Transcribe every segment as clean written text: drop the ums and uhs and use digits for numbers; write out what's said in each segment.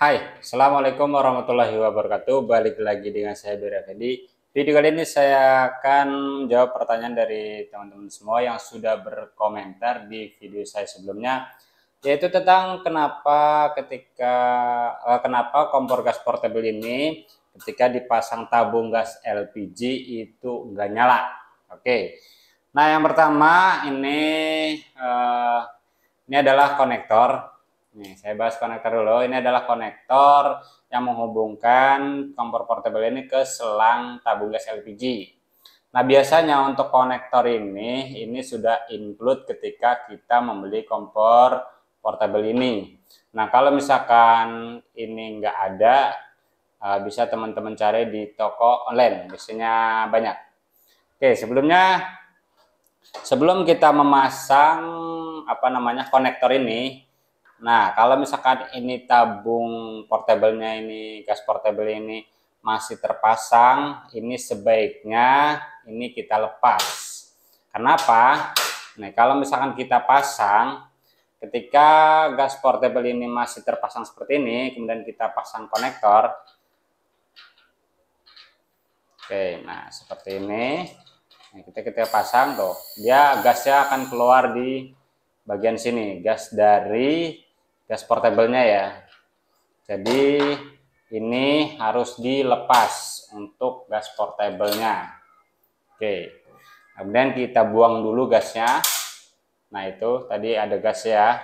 Hai, Assalamualaikum warahmatullahi wabarakatuh. Balik lagi dengan saya Bira Effendi. Video kali ini saya akan jawab pertanyaan dari teman-teman semua yang sudah berkomentar di video saya sebelumnya, yaitu tentang kenapa kompor gas portable ini ketika dipasang tabung gas LPG itu enggak nyala. Oke. Nah, yang pertama ini adalah konektor. Nih, saya bahas konektor dulu. Ini adalah konektor yang menghubungkan kompor portable ini ke selang tabung gas LPG. Nah, biasanya untuk konektor ini sudah include ketika kita membeli kompor portable ini. Nah, kalau misalkan ini nggak ada, bisa teman-teman cari di toko online. Biasanya banyak. Oke, sebelum kita memasang konektor ini. Nah, kalau misalkan ini tabung portable-nya ini, gas portable ini masih terpasang, ini sebaiknya ini kita lepas. Kenapa? Nah, kalau misalkan kita pasang, ketika gas portable ini masih terpasang seperti ini, kemudian kita pasang konektor. Oke, nah seperti ini. Nah, kita pasang tuh, dia gasnya akan keluar di bagian sini, gas dari gas portable-nya ya. Jadi ini harus dilepas untuk gas portable-nya. Oke. Kemudian kita buang dulu gasnya. Nah, itu tadi ada gas ya.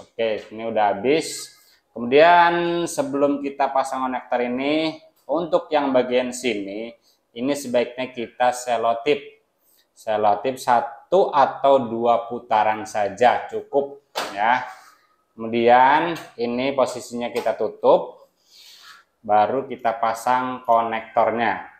Oke, ini udah habis. Kemudian sebelum kita pasang konektor ini, untuk yang bagian sini, ini sebaiknya kita selotip. Selotip 1 atau 2 putaran saja cukup ya. Kemudian ini posisinya kita tutup, baru kita pasang konektornya.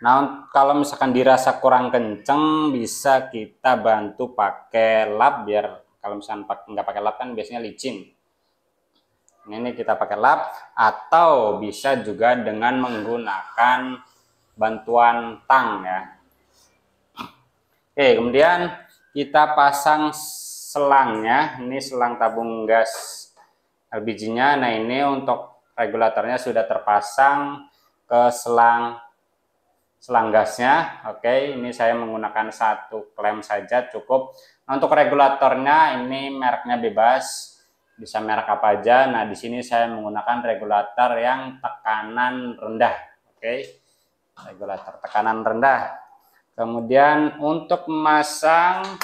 Nah, kalau misalkan dirasa kurang kenceng, bisa kita bantu pakai lap, biar kalau misalkan nggak pakai lap kan biasanya licin. Ini kita pakai lap, atau bisa juga dengan menggunakan bantuan tang ya. Oke, kemudian kita pasang selangnya. Ini selang tabung gas LPG-nya. Nah, ini untuk regulatornya sudah terpasang ke selang gasnya. Oke, ini saya menggunakan 1 klem saja cukup. Nah, untuk regulatornya ini mereknya bebas, bisa merek apa aja. Nah, di sini saya menggunakan regulator yang tekanan rendah. Oke, regulator tekanan rendah. Kemudian untuk memasang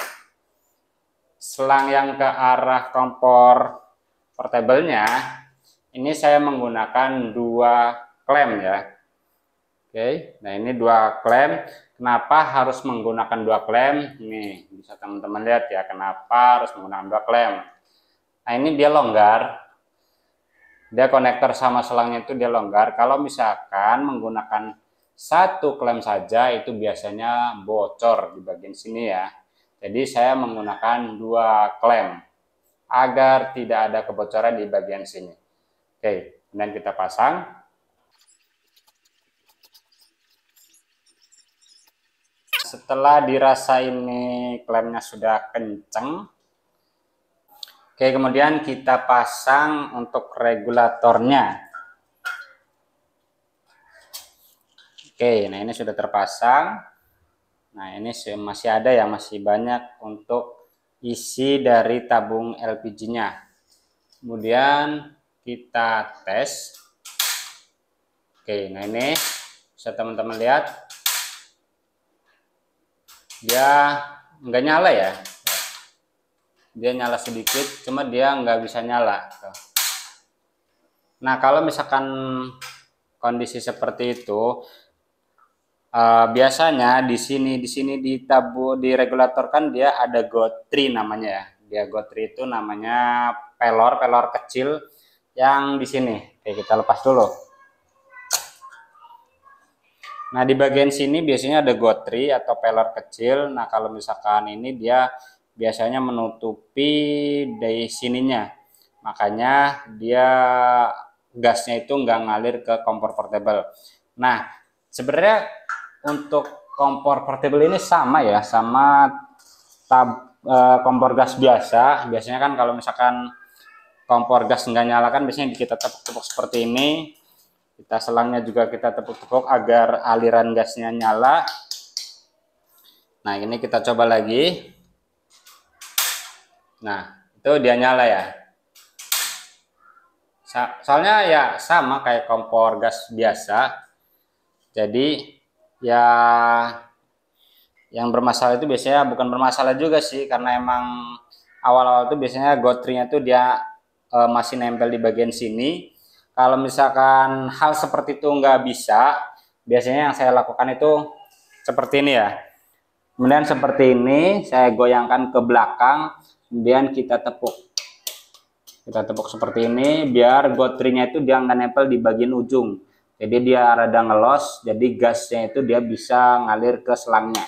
selang yang ke arah kompor portable-nya, ini saya menggunakan 2 klem ya. Oke, nah ini 2 klem. Kenapa harus menggunakan 2 klem? Ini bisa teman-teman lihat ya, kenapa harus menggunakan 2 klem. Nah, ini dia longgar. Dia konektor sama selangnya itu dia longgar. Kalau misalkan menggunakan 1 klem saja, itu biasanya bocor di bagian sini ya. Jadi saya menggunakan 2 klem agar tidak ada kebocoran di bagian sini. Oke, kemudian kita pasang. Setelah dirasa ini klemnya sudah kenceng, oke, kemudian kita pasang untuk regulatornya. Oke, nah ini sudah terpasang. Nah, ini masih ada ya, masih banyak untuk isi dari tabung LPG-nya. Kemudian kita tes. Oke, nah ini bisa teman-teman lihat. Dia nggak nyala ya. Dia nyala sedikit, cuma dia nggak bisa nyala. Nah, kalau misalkan kondisi seperti itu, biasanya di sini di regulator kan dia ada gotri namanya ya. Dia gotri itu namanya pelor kecil yang di sini. Oke, kita lepas dulu. Nah, di bagian sini biasanya ada gotri atau pelor kecil. Nah, kalau misalkan ini dia biasanya menutupi dari sininya. Makanya dia gasnya itu nggak ngalir ke kompor portable. Nah, sebenarnya untuk kompor portable ini sama ya, sama kompor gas biasa, biasanya kan kalau misalkan kompor gas nggak nyala kan biasanya kita tepuk-tepuk seperti ini. Kita selangnya juga kita tepuk-tepuk agar aliran gasnya nyala. Nah, ini kita coba lagi. Nah, itu dia nyala ya. Soalnya ya sama kayak kompor gas biasa. Jadi ya yang bermasalah itu biasanya bukan bermasalah juga sih, karena emang awal-awal itu biasanya gotrinya tuh dia masih nempel di bagian sini. Kalau misalkan hal seperti itu nggak bisa, biasanya yang saya lakukan itu seperti ini ya. Kemudian seperti ini saya goyangkan ke belakang, kemudian kita tepuk. Kita tepuk seperti ini biar gotrinya itu dia nggak nempel di bagian ujung. Jadi dia rada ngelos, jadi gasnya itu dia bisa ngalir ke selangnya.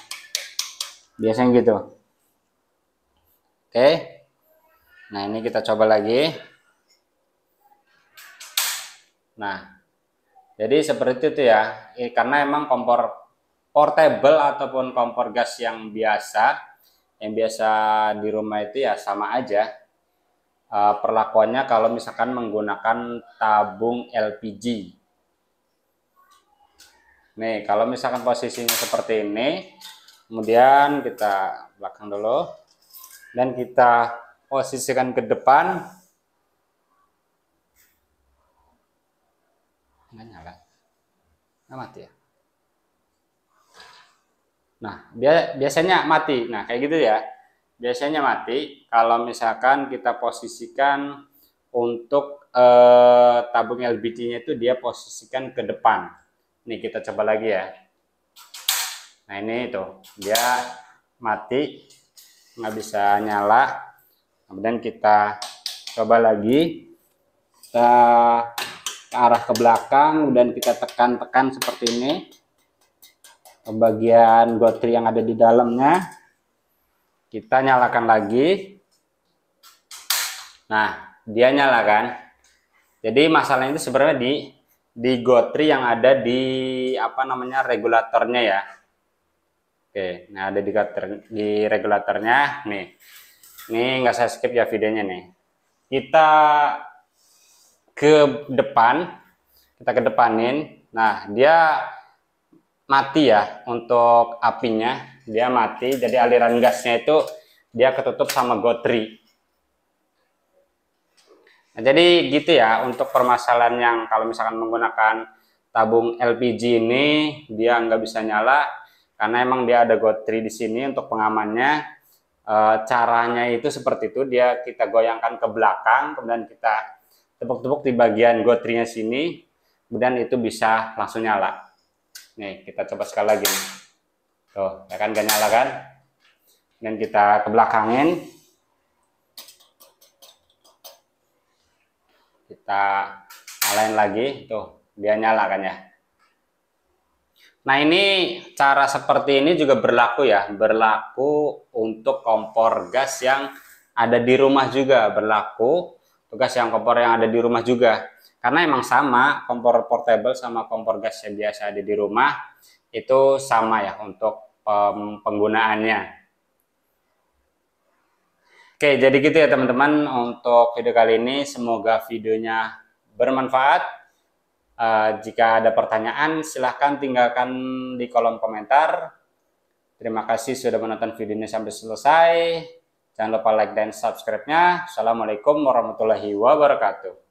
Biasanya gitu. Oke. Nah, ini kita coba lagi. Nah, jadi seperti itu ya. Karena emang kompor portable ataupun kompor gas yang biasa di rumah itu ya sama aja. Perlakuannya kalau misalkan menggunakan tabung LPG. Nih, kalau misalkan posisinya seperti ini, kemudian kita belakang dulu, dan kita posisikan ke depan. Nggak nyala, nggak mati ya. Nah, biasanya mati. Nah, kayak gitu ya. Biasanya mati kalau misalkan kita posisikan untuk tabung LPG-nya itu dia posisikan ke depan. Nih, kita coba lagi ya. Nah, ini tuh dia mati, nggak bisa nyala. Kemudian kita coba lagi, kita ke arah ke belakang dan kita tekan-tekan seperti ini ke bagian gotri yang ada di dalamnya. Kita nyalakan lagi. Nah, dia nyala kan. Jadi masalahnya itu sebenarnya di gotri yang ada di regulatornya ya. Oke, nah ada di regulatornya nih. Ini nggak saya skip ya videonya nih. Kita ke depan, kita kedepanin. Nah, dia mati ya untuk apinya, dia mati. Jadi aliran gasnya itu dia ketutup sama gotri. Nah, jadi gitu ya untuk permasalahan yang kalau misalkan menggunakan tabung LPG ini dia nggak bisa nyala karena emang dia ada gotri di sini untuk pengamannya. Caranya itu seperti itu, dia kita goyangkan ke belakang, kemudian kita tepuk-tepuk di bagian gotrinya sini, kemudian itu bisa langsung nyala. Nih, kita coba sekali lagi nih. Tuh, ya kan gak nyala kan? Dan kita ke belakangin. Kita nyalain lagi, tuh dia nyala kan ya. Nah, ini cara seperti ini juga berlaku ya, berlaku untuk kompor gas yang ada di rumah juga, berlaku tugas yang kompor yang ada di rumah juga. Karena emang sama, kompor portable sama kompor gas yang biasa ada di rumah itu sama ya untuk penggunaannya. Oke, jadi gitu ya teman-teman untuk video kali ini. Semoga videonya bermanfaat. Jika ada pertanyaan, silahkan tinggalkan di kolom komentar. Terima kasih sudah menonton video ini sampai selesai. Jangan lupa like dan subscribe-nya. Assalamualaikum warahmatullahi wabarakatuh.